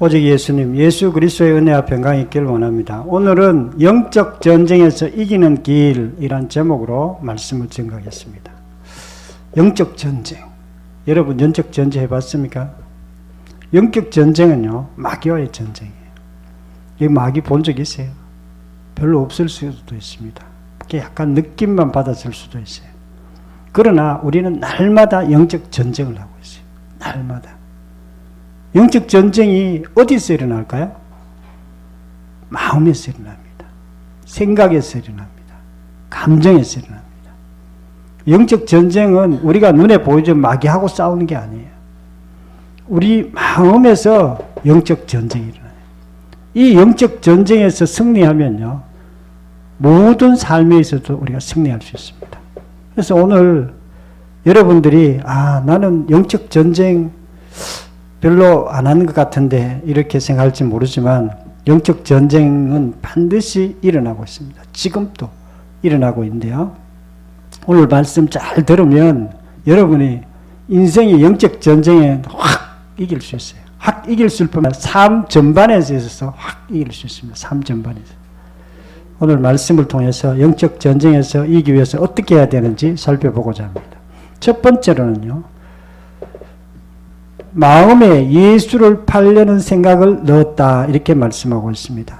오직 예수님, 예수 그리스도의 은혜와 평강이 있기를 원합니다. 오늘은 영적 전쟁에서 이기는 길이란 제목으로 말씀을 증거하겠습니다. 영적 전쟁. 여러분 영적 전쟁 해봤습니까? 영적 전쟁은요, 마귀와의 전쟁이에요. 이 마귀 본 적 있어요? 별로 없을 수도 있습니다. 약간 느낌만 받았을 수도 있어요. 그러나 우리는 날마다 영적 전쟁을 하고 있어요. 날마다. 영적 전쟁이 어디서 일어날까요? 마음에서 일어납니다. 생각에서 일어납니다. 감정에서 일어납니다. 영적 전쟁은 우리가 눈에 보이는 마귀하고 싸우는 게 아니에요. 우리 마음에서 영적 전쟁이 일어나요. 이 영적 전쟁에서 승리하면요, 모든 삶에 있어도 우리가 승리할 수 있습니다. 그래서 오늘 여러분들이 나는 영적 전쟁 별로 안 하는 것 같은데 이렇게 생각할지 모르지만 영적 전쟁은 반드시 일어나고 있습니다. 지금도 일어나고 있는데요. 오늘 말씀 잘 들으면 여러분이 인생의 영적 전쟁에 확 이길 수 있어요. 확 이길 수 있을 뿐만 아니라 삶 전반에서 있어서 확 이길 수 있습니다. 삶 전반에서. 오늘 말씀을 통해서 영적 전쟁에서 이기기 위해서 어떻게 해야 되는지 살펴보고자 합니다. 첫 번째로는요, 마음에 예수를 팔려는 생각을 넣었다, 이렇게 말씀하고 있습니다.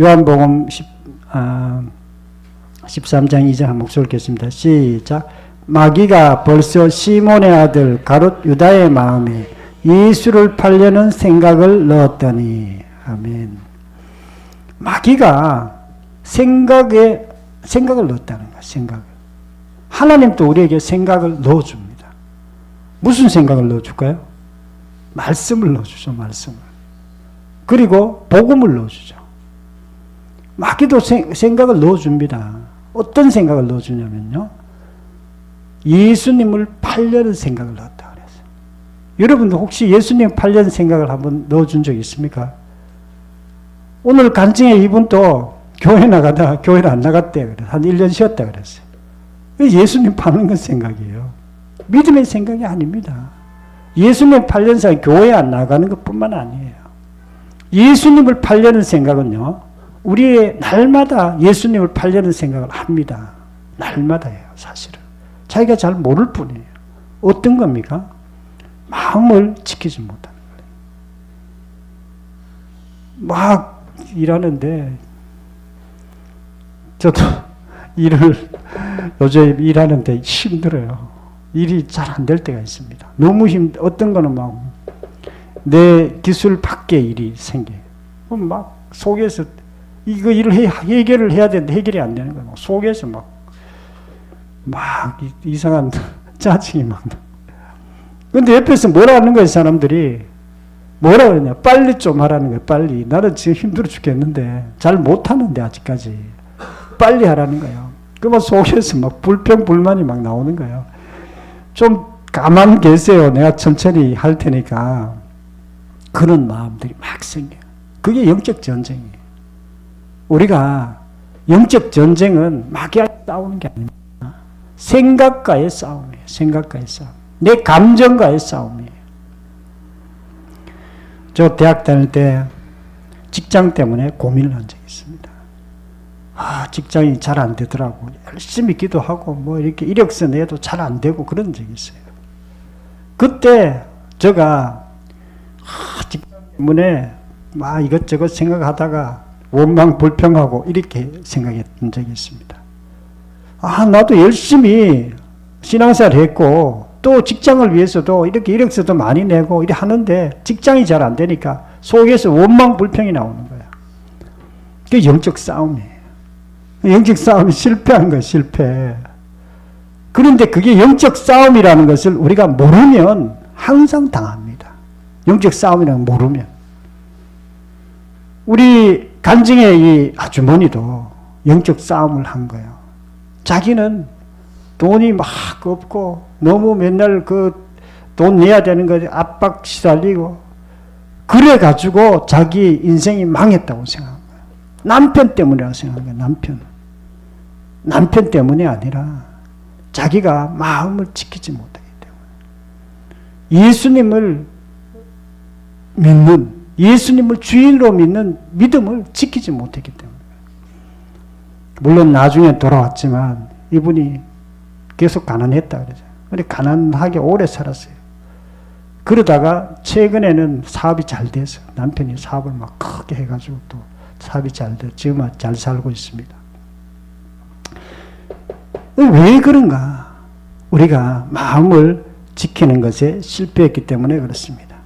요한복음 13장 2절 한 목소리 읽겠습니다. 시작. 마귀가 벌써 시몬의 아들 가롯 유다의 마음에 예수를 팔려는 생각을 넣었더니. 아멘. 마귀가 생각을 넣었다는 거야. 생각을. 하나님도 우리에게 생각을 넣어줍니다. 무슨 생각을 넣어줄까요? 말씀을 넣어주죠. 말씀을. 그리고 복음을 넣어주죠. 마귀도 생각을 넣어줍니다. 어떤 생각을 넣어주냐면요, 예수님을 팔려는 생각을 넣었다 그랬어요. 여러분도 혹시 예수님 팔려는 생각을 한번 넣어준 적 있습니까? 오늘 간증의 이분도 교회 나가다 교회를 안 나갔대. 그래. 한 1년 쉬었다 그랬어요. 예수님 파는 건 생각이에요. 믿음의 생각이 아닙니다. 예수님 팔려는 생각, 교회 안 나가는 것뿐만 아니에요. 예수님을 팔려는 생각은요, 우리의 날마다 예수님을 팔려는 생각을 합니다. 날마다 해요, 사실은. 자기가 잘 모를 뿐이에요. 어떤 겁니까? 마음을 지키지 못하는 거예요. 막 일하는데, 저도 요즘 일하는데 힘들어요. 일이 잘 안 될 때가 있습니다. 너무 어떤 거는 막 내 기술 밖의 일이 생겨요. 막 속에서 이거 일을 해결을 해야 되는데 해결이 안 되는 거예요. 속에서 막 이상한 짜증이 막. 근데 옆에서 뭐라 하는 거예요, 사람들이. 뭐라 그러냐. 빨리 좀 하라는 거예요, 빨리. 나는 지금 힘들어 죽겠는데, 잘 못하는데, 아직까지. 빨리 하라는 거예요. 그러면 속에서 막 불평불만이 막 나오는 거예요. 좀 가만 계세요. 내가 천천히 할 테니까. 그런 마음들이 막 생겨요. 그게 영적 전쟁이에요. 우리가 영적 전쟁은 마귀와 싸우는 게 아닙니다. 생각과의 싸움이에요. 생각과의 싸움. 내 감정과의 싸움이에요. 저 대학 다닐 때 직장 때문에 고민을 한 적이 있습니다. 직장이 잘 안 되더라고. 열심히 기도하고 이렇게 이력서 내도 잘 안 되고 그런 적이 있어요. 그때 제가 직장 때문에 이것저것 생각하다가 원망 불평하고 이렇게 생각했던 적이 있습니다. 나도 열심히 신앙생활 했고 또 직장을 위해서도 이렇게 이력서도 많이 내고 이렇게 하는데 직장이 잘 안 되니까 속에서 원망 불평이 나오는 거야. 그게 영적 싸움이에요. 영적 싸움이 실패한 거예요, 실패. 그런데 그게 영적 싸움이라는 것을 우리가 모르면 항상 당합니다. 영적 싸움이라는 걸 모르면. 우리 간증의 이 아주머니도 영적 싸움을 한 거예요. 자기는 돈이 막 없고 너무 맨날 돈 내야 되는 거 압박 시달리고 그래가지고 자기 인생이 망했다고 생각한 거예요. 남편 때문이라고 생각한 거예요, 남편 때문이 아니라 자기가 마음을 지키지 못하기 때문에. 예수님을 믿는 예수님을 주인으로 믿는 믿음을 지키지 못했기 때문에. 물론 나중에 돌아왔지만 이분이 계속 가난했다 그러죠. 근데 가난하게 오래 살았어요. 그러다가 최근에는 사업이 잘 돼서 남편이 사업을 막 크게 해가지고 또 사업이 잘 돼 지금 잘 살고 있습니다. 왜 그런가? 우리가 마음을 지키는 것에 실패했기 때문에 그렇습니다.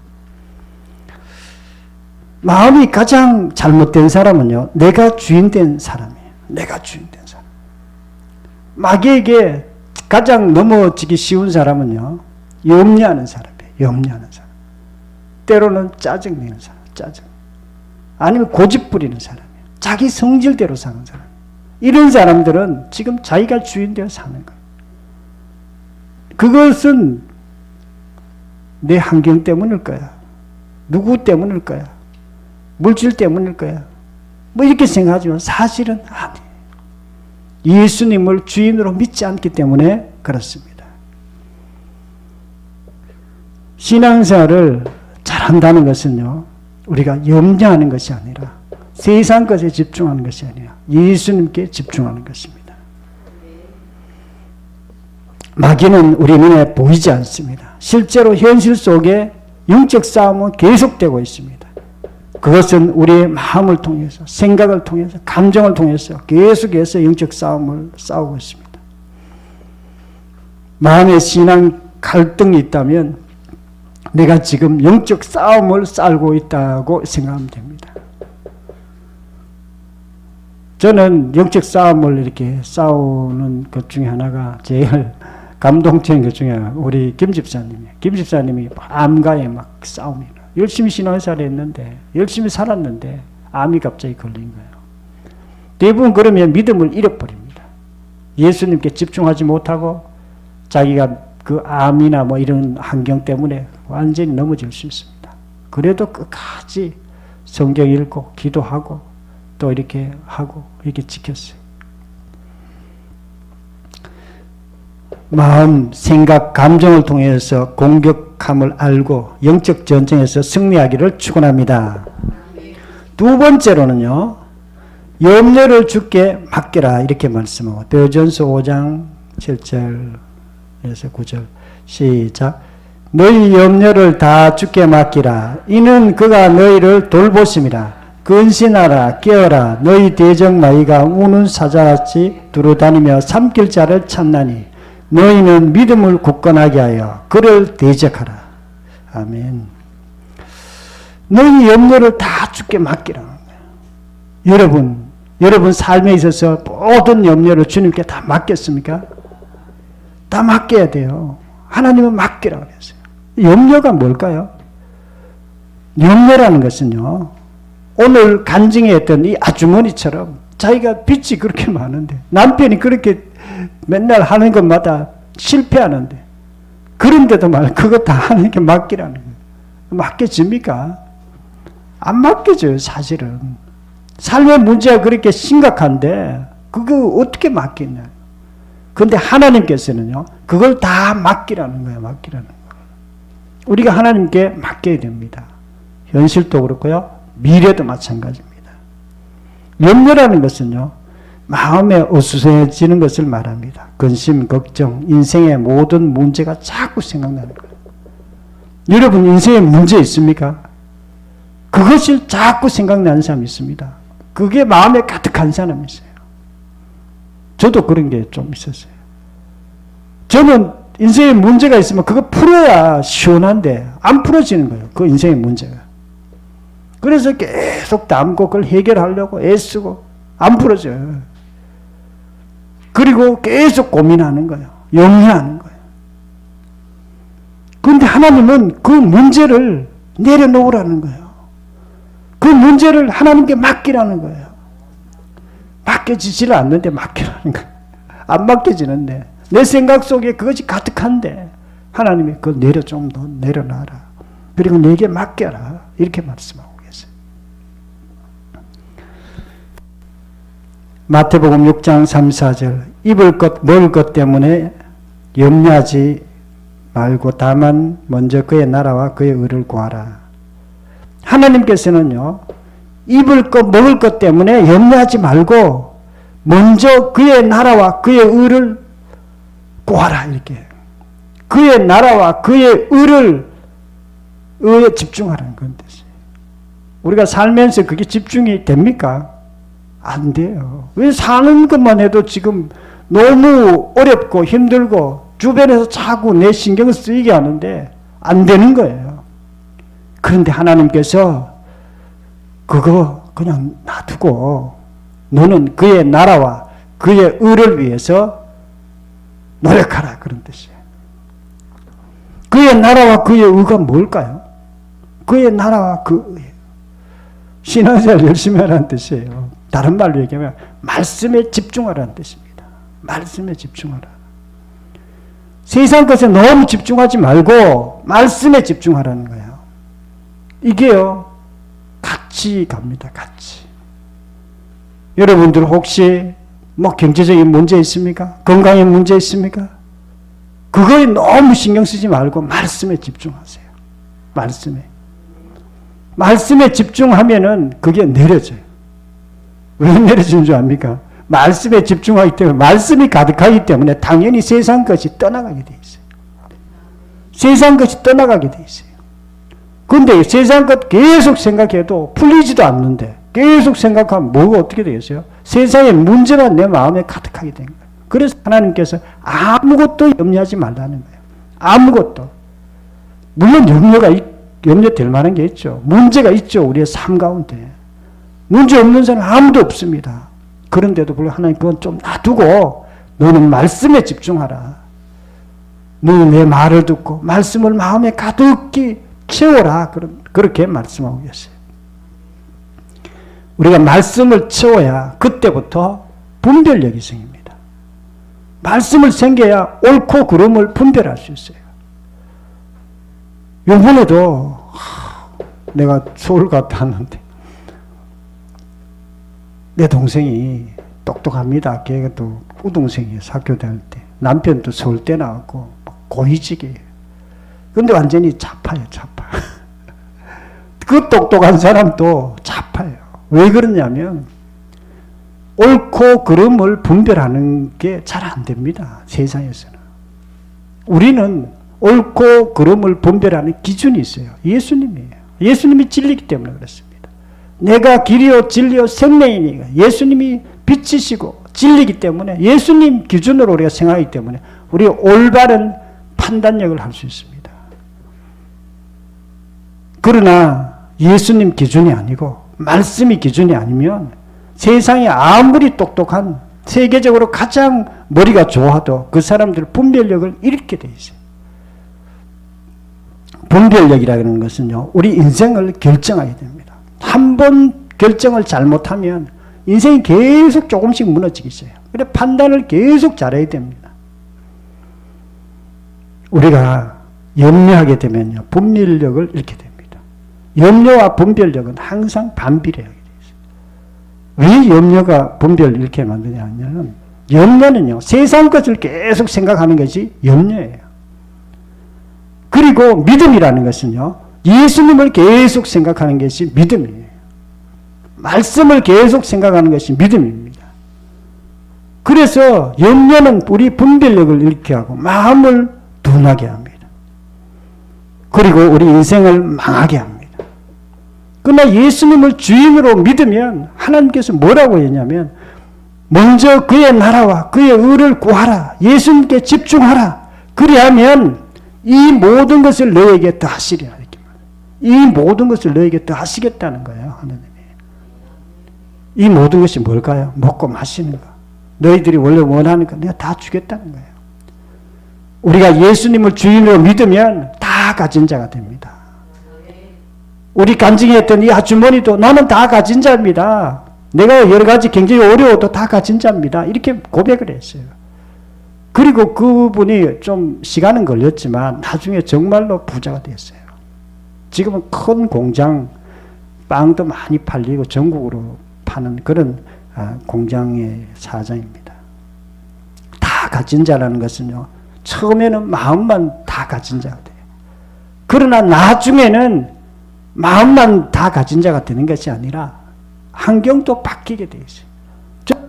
마음이 가장 잘못된 사람은요, 내가 주인된 사람이에요. 내가 주인된 사람. 마귀에게 가장 넘어지기 쉬운 사람은요, 염려하는 사람이에요. 염려하는 사람. 때로는 짜증내는 사람. 짜증. 아니면 고집 부리는 사람이에요. 자기 성질대로 사는 사람. 이런 사람들은 지금 자기가 주인되어 사는 거예요. 그것은 내 환경 때문일 거야. 누구 때문일 거야. 물질 때문일 거야. 뭐 이렇게 생각하지만 사실은 아니에요. 예수님을 주인으로 믿지 않기 때문에 그렇습니다. 신앙생활을 잘한다는 것은요, 우리가 염려하는 것이 아니라 세상 것에 집중하는 것이 아니라 예수님께 집중하는 것입니다. 마귀는 우리 눈에 보이지 않습니다. 실제로 현실 속에 영적 싸움은 계속되고 있습니다. 그것은 우리의 마음을 통해서, 생각을 통해서, 감정을 통해서 계속해서 영적 싸움을 싸우고 있습니다. 마음의 신앙 갈등이 있다면 내가 지금 영적 싸움을 싸우고 있다고 생각하면 됩니다. 저는 영적 싸움을 이렇게 싸우는 것 중에 하나가 제일 감동적인 것 중에 하나가 우리 김 집사님이에요. 김 집사님이 암과에 막 싸움이 나요. 열심히 신앙생활 했는데, 열심히 살았는데 암이 갑자기 걸린 거예요. 대부분 그러면 믿음을 잃어버립니다. 예수님께 집중하지 못하고 자기가 그 암이나 뭐 이런 환경 때문에 완전히 넘어질 수 있습니다. 그래도 끝까지 성경 읽고 기도하고 또 이렇게 하고 이렇게 지켰어요. 마음, 생각, 감정을 통해서 공격함을 알고 영적 전쟁에서 승리하기를 축원합니다. 두 번째로는요, 염려를 주께 맡기라 이렇게 말씀하고, 베드로전서 5장 7절에서 9절 시작. 너희 염려를 다 주께 맡기라. 이는 그가 너희를 돌보심이라. 근신하라, 깨어라. 너희 대적마귀가 우는 사자같이 두루다니며 삼킬 자를 찾나니 너희는 믿음을 굳건하게 하여 그를 대적하라. 아멘. 너희 염려를 다 주께 맡기라는 거예요. 여러분 삶에 있어서 모든 염려를 주님께 다 맡겼습니까? 다 맡겨야 돼요. 하나님은 맡기라고 그랬어요. 염려가 뭘까요? 염려라는 것은요, 오늘 간증에 했던 이 아주머니처럼 자기가 빚이 그렇게 많은데, 남편이 그렇게 맨날 하는 것마다 실패하는데, 그런데도 말이야, 그거 다 하나님께 맡기라는 거예요. 맡겨집니까? 안 맡겨져요, 사실은. 삶의 문제가 그렇게 심각한데, 그거 어떻게 맡기냐. 그런데 하나님께서는요, 그걸 다 맡기라는 거예요, 맡기라는 거예요. 우리가 하나님께 맡겨야 됩니다. 현실도 그렇고요, 미래도 마찬가지입니다. 염려라는 것은요, 마음에 어수선해지는 것을 말합니다. 근심, 걱정, 인생의 모든 문제가 자꾸 생각나는 거예요. 여러분 인생에 문제 있습니까? 그것이 자꾸 생각나는 사람이 있습니다. 그게 마음에 가득한 사람이 있어요. 저도 그런 게 좀 있었어요. 저는 인생에 문제가 있으면 그거 풀어야 시원한데 안 풀어지는 거예요. 그 인생의 문제가. 그래서 계속 담고 그걸 해결하려고 애쓰고 안 풀어져요. 그리고 계속 고민하는 거예요. 염려하는 거예요. 그런데 하나님은 그 문제를 내려놓으라는 거예요. 그 문제를 하나님께 맡기라는 거예요. 맡겨지지를 않는데 맡기라는 거예요. 안 맡겨지는데 내 생각 속에 그것이 가득한데 하나님이 그걸 좀 더 내려놔라. 그리고 내게 맡겨라. 이렇게 말씀하고 계세요. 마태복음 6장 3, 4절 입을 것, 먹을 것 때문에 염려하지 말고 다만 먼저 그의 나라와 그의 의를 구하라. 하나님께서는요, 입을 것 먹을 것 때문에 염려하지 말고 먼저 그의 나라와 그의 의를 구하라, 이렇게. 그의 나라와 그의 의에 집중하라는 그런 뜻이에요. 우리가 살면서 그게 집중이 됩니까? 안 돼요. 왜 사는 것만 해도 지금 너무 어렵고 힘들고 주변에서 자꾸 내 신경을 쓰이게 하는데 안 되는 거예요. 그런데 하나님께서 그거 그냥 놔두고 너는 그의 나라와 그의 의를 위해서 노력하라, 그런 뜻이에요. 그의 나라와 그의 의가 뭘까요? 그의 나라와 그 의. 신앙생활 열심히 하라는 뜻이에요. 다른 말로 얘기하면 말씀에 집중하라는 뜻입니다. 말씀에 집중하라. 세상 것에 너무 집중하지 말고 말씀에 집중하라는 거예요. 이게요, 같이 갑니다. 같이. 여러분들 혹시 뭐 경제적인 문제 있습니까? 건강에 문제 있습니까? 그거에 너무 신경 쓰지 말고 말씀에 집중하세요. 말씀에 집중하면은 그게 내려져요. 왜 내려지는 줄 압니까? 말씀에 집중하기 때문에, 말씀이 가득하기 때문에 당연히 세상 것이 떠나가게 돼 있어요. 세상 것이 떠나가게 돼 있어요. 근데 세상 것 계속 생각해도 풀리지도 않는데 계속 생각하면 뭐가 어떻게 되겠어요? 세상의 문제만 내 마음에 가득하게 된 거예요. 그래서 하나님께서 아무것도 염려하지 말라는 거예요. 아무것도. 물론 염려될 만한 게 있죠. 문제가 있죠. 우리의 삶 가운데. 문제 없는 사람 아무도 없습니다. 그런데도 불구하고 하나님 그건 좀 놔두고 너는 말씀에 집중하라. 너는 내 말을 듣고 말씀을 마음에 가득히 채워라. 그렇게 말씀하고 계세요. 우리가 말씀을 채워야 그때부터 분별력이 생깁니다. 말씀을 생겨야 옳고 그름을 분별할 수 있어요. 요번에도 내가 서울 갔다 왔는데 내 동생이 똑똑합니다. 걔가 또 우동생이에요. 학교 다닐 때. 남편도 서울대 나왔고 고위직이에요. 근데 완전히 좌파예요. 좌파. 그 똑똑한 사람도 좌파예요. 왜 그러냐면 옳고 그름을 분별하는 게 잘 안 됩니다. 세상에서는. 우리는 옳고 그름을 분별하는 기준이 있어요. 예수님이에요. 예수님이 진리이기 때문에 그렇습니다. 내가 길이요 진리요 생명이니까 예수님이 빛이시고 진리이기 때문에 예수님 기준으로 우리가 생각하기 때문에 우리 올바른 판단력을 할 수 있습니다. 그러나 예수님 기준이 아니고 말씀이 기준이 아니면 세상에 아무리 똑똑한 세계적으로 가장 머리가 좋아도 그 사람들 분별력을 잃게 돼 있어요. 분별력이라는 것은요, 우리 인생을 결정하게 됩니다. 한 번 결정을 잘못하면 인생이 계속 조금씩 무너지기 시작해요. 그래 판단을 계속 잘해야 됩니다. 우리가 염려하게 되면요, 분별력을 잃게 됩니다. 염려와 분별력은 항상 반비례하게 되어 있어요. 왜 염려가 분별을 잃게 만드냐면 염려는요, 세상 것을 계속 생각하는 것이 염려예요. 그리고 믿음이라는 것은요, 예수님을 계속 생각하는 것이 믿음이에요. 말씀을 계속 생각하는 것이 믿음입니다. 그래서 염려는 우리 분별력을 잃게 하고 마음을 둔하게 합니다. 그리고 우리 인생을 망하게 합니다. 그러나 예수님을 주인으로 믿으면 하나님께서 뭐라고 했냐면 먼저 그의 나라와 그의 의를 구하라. 예수님께 집중하라. 그리하면 이 모든 것을 너에게 더하시리라. 이 모든 것을 너에게 더하시겠다는 거예요. 하나님이. 이 모든 것이 뭘까요? 먹고 마시는 거. 너희들이 원래 원하는 거 내가 다 주겠다는 거예요. 우리가 예수님을 주인으로 믿으면 다 가진 자가 됩니다. 우리 간증했던 이 아주머니도 나는 다 가진 자입니다. 내가 여러 가지 굉장히 어려워도 다 가진 자입니다. 이렇게 고백을 했어요. 그리고 그분이 좀 시간은 걸렸지만 나중에 정말로 부자가 됐어요. 지금은 큰 공장, 빵도 많이 팔리고 전국으로 파는 그런 공장의 사장입니다. 다 가진 자라는 것은요, 처음에는 마음만 다 가진 자가 돼요. 그러나 나중에는 마음만 다 가진 자가 되는 것이 아니라 환경도 바뀌게 돼 있어요.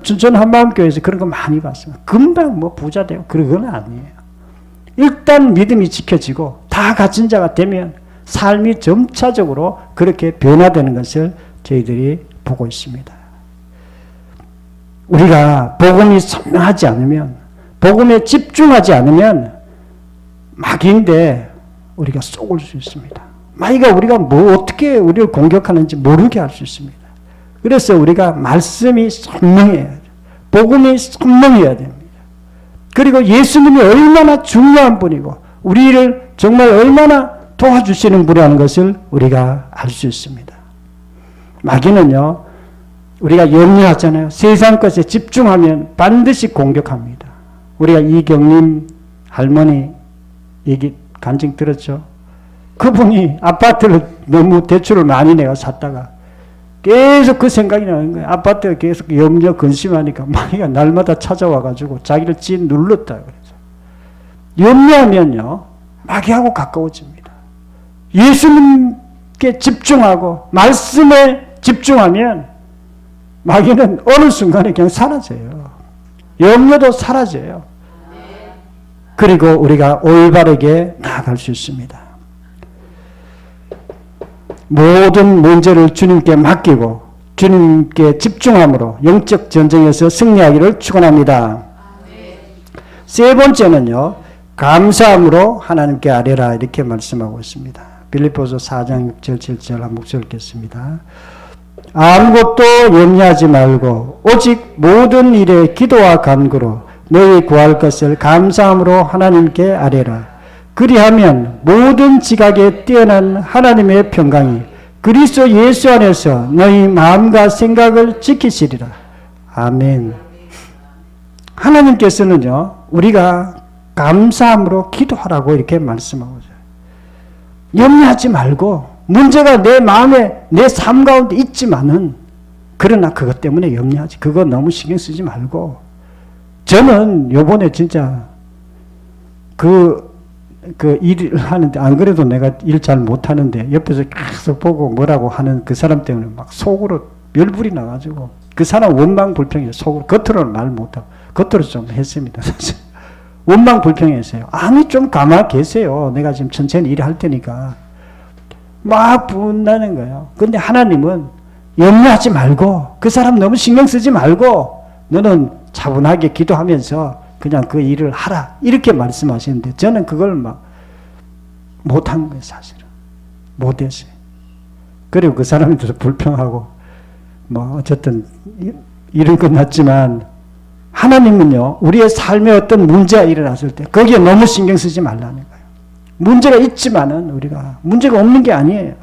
저는 한마음교회에서 그런 거 많이 봤습니다. 금방 뭐 부자 되고 그런 건 아니에요. 일단 믿음이 지켜지고 다 가진 자가 되면 삶이 점차적으로 그렇게 변화되는 것을 저희들이 보고 있습니다. 우리가 복음이 선명하지 않으면, 복음에 집중하지 않으면 마귀인데 우리가 속을 수 있습니다. 마귀가 우리가 뭐 어떻게 우리를 공격하는지 모르게 할 수 있습니다. 그래서 우리가 말씀이 선명해야 돼요. 복음이 선명해야 됩니다. 그리고 예수님이 얼마나 중요한 분이고 우리를 정말 얼마나 도와주시는 분이라는 것을 우리가 알 수 있습니다. 마귀는요, 우리가 염려하잖아요. 세상 것에 집중하면 반드시 공격합니다. 우리가 이경림 할머니 얘기 간증 들었죠? 그분이 아파트를 너무 대출을 많이 내가 샀다가 계속 그 생각이 나는 거예요. 아파트가 계속 염려 근심하니까 마귀가 날마다 찾아와가지고 자기를 찐 눌렀다 그래서. 염려하면요, 마귀하고 가까워집니다. 예수님께 집중하고 말씀에 집중하면 마귀는 어느 순간에 그냥 사라져요. 염려도 사라져요. 그리고 우리가 올바르게 나아갈 수 있습니다. 모든 문제를 주님께 맡기고 주님께 집중함으로 영적 전쟁에서 승리하기를 축원합니다. 세 번째는요, 감사함으로 하나님께 아뢰라 이렇게 말씀하고 있습니다. 빌립보서 4장 6절 7절 한번 목소리 읽겠습니다. 아무것도 염려하지 말고 오직 모든 일에 기도와 간구로 너희 구할 것을 감사함으로 하나님께 아뢰라. 그리하면 모든 지각에 뛰어난 하나님의 평강이 그리스도 예수 안에서 너희 마음과 생각을 지키시리라. 아멘. 하나님께서는요, 우리가 감사함으로 기도하라고 이렇게 말씀하고 있어요. 염려하지 말고 문제가 내 마음에 내 삶 가운데 있지만은 그러나 그것 때문에 염려하지. 그거 너무 신경 쓰지 말고. 저는 요번에 진짜 그 일을 하는데, 안 그래도 내가 일 잘 못하는데 옆에서 계속 보고 뭐라고 하는 그 사람 때문에 막 속으로 열불이 나가지고 그 사람 원망불평해요. 속으로. 겉으로는 말 못하고 겉으로 좀 했습니다. 사실 원망불평했어요. 아니 좀 가만히 계세요. 내가 지금 천천히 일할 테니까. 막 분나는 거예요. 근데 하나님은 염려하지 말고 그 사람 너무 신경 쓰지 말고 너는 차분하게 기도하면서 그냥 그 일을 하라 이렇게 말씀하시는데 저는 그걸 막 못한 거예요. 사실은 못했어요. 그리고 그 사람에 대해서 불평하고 뭐 어쨌든 일은 끝났지만 하나님은요, 우리의 삶에 어떤 문제가 일어났을 때 거기에 너무 신경 쓰지 말라는 거예요. 문제가 있지만은 우리가 문제가 없는 게 아니에요.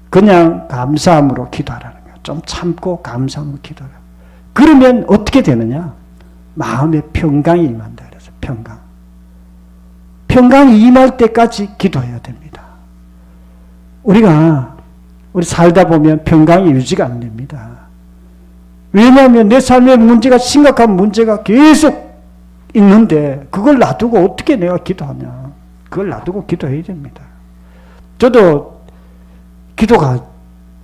그냥 감사함으로 기도하라는 거예요. 좀 참고 감사함으로 기도하라. 그러면 어떻게 되느냐? 마음의 평강이 임한다. 그래서 평강. 평강이 임할 때까지 기도해야 됩니다. 우리 살다 보면 평강이 유지가 안 됩니다. 왜냐하면 내 삶의 문제가 심각한 문제가 계속 있는데 그걸 놔두고 어떻게 내가 기도하냐. 그걸 놔두고 기도해야 됩니다. 저도 기도가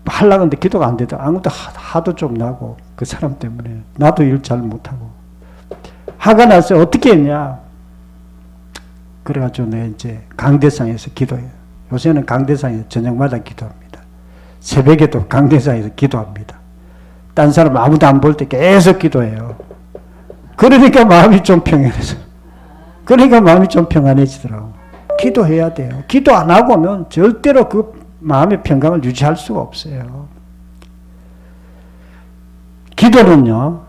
하려고 하는데 기도가 안 되다. 아무도 하도 좀 나고 그 사람 때문에 나도 일 잘 못하고 화가 나서 어떻게 했냐. 그래가지고 내가 이제 강대상에서 기도해요. 요새는 강대상에서 저녁마다 기도합니다. 새벽에도 강대상에서 기도합니다. 딴 사람 아무도 안 볼 때 계속 기도해요. 그러니까 마음이 좀 평안해져. 그러니까 마음이 좀 평안해지더라고. 기도해야 돼요. 기도 안 하고는 절대로 그 마음의 평강을 유지할 수가 없어요. 기도는요,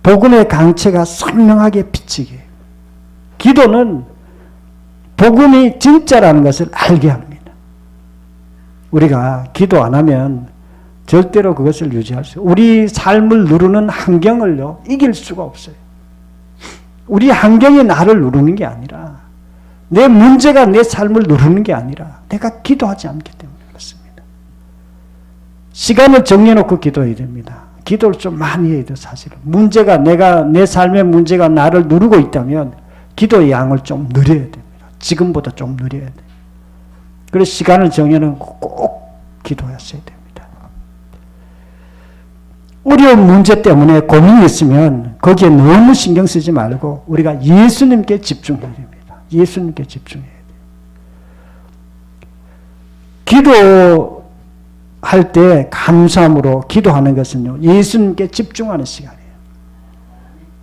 복음의 강체가 선명하게 비치게. 기도는 복음이 진짜라는 것을 알게 합니다. 우리가 기도 안 하면 절대로 그것을 유지할 수 없어요. 우리 삶을 누르는 환경을요, 이길 수가 없어요. 우리 환경이 나를 누르는 게 아니라, 내 문제가 내 삶을 누르는 게 아니라, 내가 기도하지 않기 때문에 그렇습니다. 시간을 정해놓고 기도해야 됩니다. 기도를 좀 많이 해야 돼요, 사실은. 문제가, 내 삶의 문제가 나를 누르고 있다면, 기도의 양을 좀 늘려야 됩니다. 지금보다 좀 늘려야 돼요. 그래서 시간을 정해놓고 꼭 기도하셔야 됩니다. 어려운 문제 때문에 고민이 있으면 거기에 너무 신경 쓰지 말고 우리가 예수님께 집중해야 됩니다. 예수님께 집중해야 돼요. 기도할 때 감사함으로 기도하는 것은요, 예수님께 집중하는 시간이에요.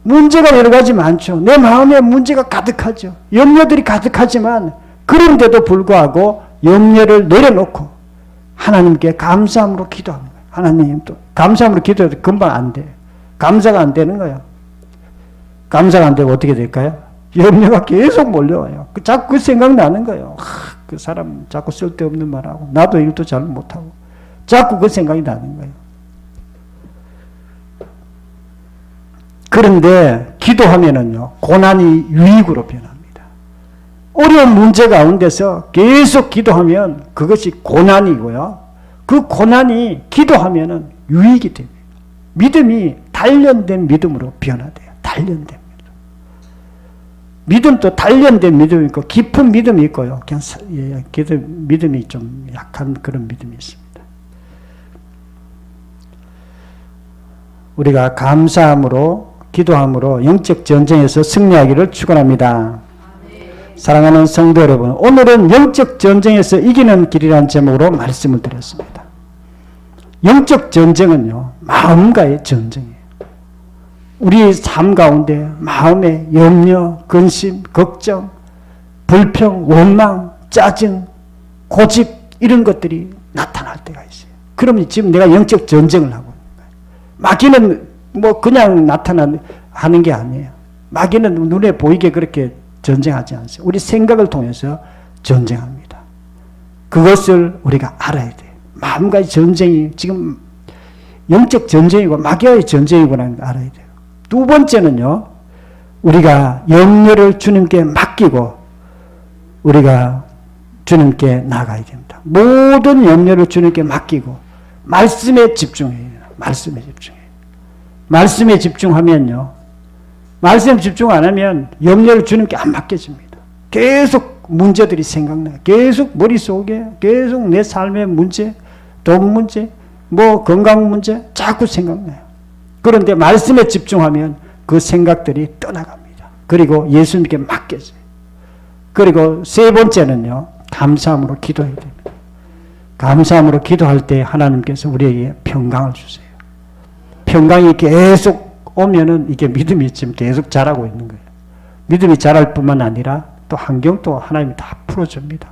문제가 여러 가지 많죠. 내 마음에 문제가 가득하죠. 염려들이 가득하지만 그런데도 불구하고 염려를 내려놓고 하나님께 감사함으로 기도하는 거예요. 하나님 또 감사함으로 기도해도 금방 안 돼요. 감사가 안 되는 거예요. 감사가 안 되고 어떻게 될까요? 염려가 계속 몰려와요. 자꾸 그 생각나는 거예요. 그 사람 자꾸 쓸데없는 말하고 나도 일도 잘 못하고 자꾸 그 생각이 나는 거예요. 그런데 기도하면은요, 고난이 유익으로 변합니다. 어려운 문제 가운데서 계속 기도하면 그것이 고난이고요. 그 고난이 기도하면은 유익이 됩니다. 믿음이 단련된 믿음으로 변화돼요. 단련된 믿음. 믿음도 단련된 믿음이 있고 깊은 믿음이 있고요. 그냥 믿음이 좀 약한 그런 믿음이 있습니다. 우리가 감사함으로 기도함으로 영적 전쟁에서 승리하기를 축원합니다. 사랑하는 성도 여러분, 오늘은 영적 전쟁에서 이기는 길이라는 제목으로 말씀을 드렸습니다. 영적 전쟁은요, 마음과의 전쟁이에요. 우리 삶 가운데 마음의 염려, 근심, 걱정, 불평, 원망, 짜증, 고집 이런 것들이 나타날 때가 있어요. 그러면 지금 내가 영적 전쟁을 하고 있는 거예요. 마귀는 뭐 그냥 하는 게 아니에요. 마귀는 눈에 보이게 그렇게 전쟁하지 않습니다. 우리 생각을 통해서 전쟁합니다. 그것을 우리가 알아야 돼요. 마음과의 전쟁이 지금 영적 전쟁이고 마귀와의 전쟁이구나 알아야 돼요. 두 번째는요, 우리가 염려를 주님께 맡기고 우리가 주님께 나가야 됩니다. 모든 염려를 주님께 맡기고 말씀에 집중해야 돼요. 말씀에 집중해요. 말씀에 집중하면요, 말씀에 집중 안 하면 염려를 주님께 안 맡겨집니다. 계속 문제들이 생각나요. 계속 머릿속에 계속 내 삶의 문제, 돈 문제, 뭐 건강 문제 자꾸 생각나요. 그런데 말씀에 집중하면 그 생각들이 떠나갑니다. 그리고 예수님께 맡겨져요. 그리고 세 번째는요, 감사함으로 기도해야 됩니다. 감사함으로 기도할 때 하나님께서 우리에게 평강을 주세요. 평강이 계속 오면은 이게 믿음이 지금 계속 자라고 있는 거예요. 믿음이 자랄 뿐만 아니라 또 환경도 하나님이 다 풀어줍니다.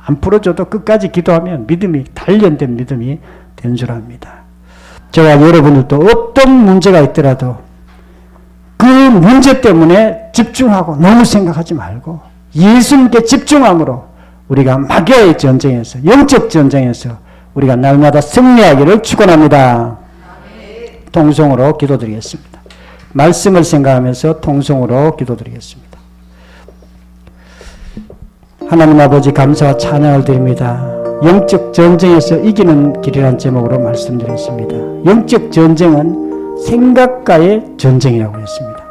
안 풀어줘도 끝까지 기도하면 믿음이 단련된 믿음이 된 줄 압니다. 저와 여러분들도 어떤 문제가 있더라도 그 문제 때문에 집중하고 너무 생각하지 말고 예수님께 집중함으로 우리가 마귀와의 전쟁에서, 영적 전쟁에서 우리가 날마다 승리하기를 축원합니다. 통성으로 기도드리겠습니다. 말씀을 생각하면서 통성으로 기도드리겠습니다. 하나님 아버지, 감사와 찬양을 드립니다. 영적 전쟁에서 이기는 길이라는 제목으로 말씀드렸습니다. 영적 전쟁은 생각과의 전쟁이라고 했습니다.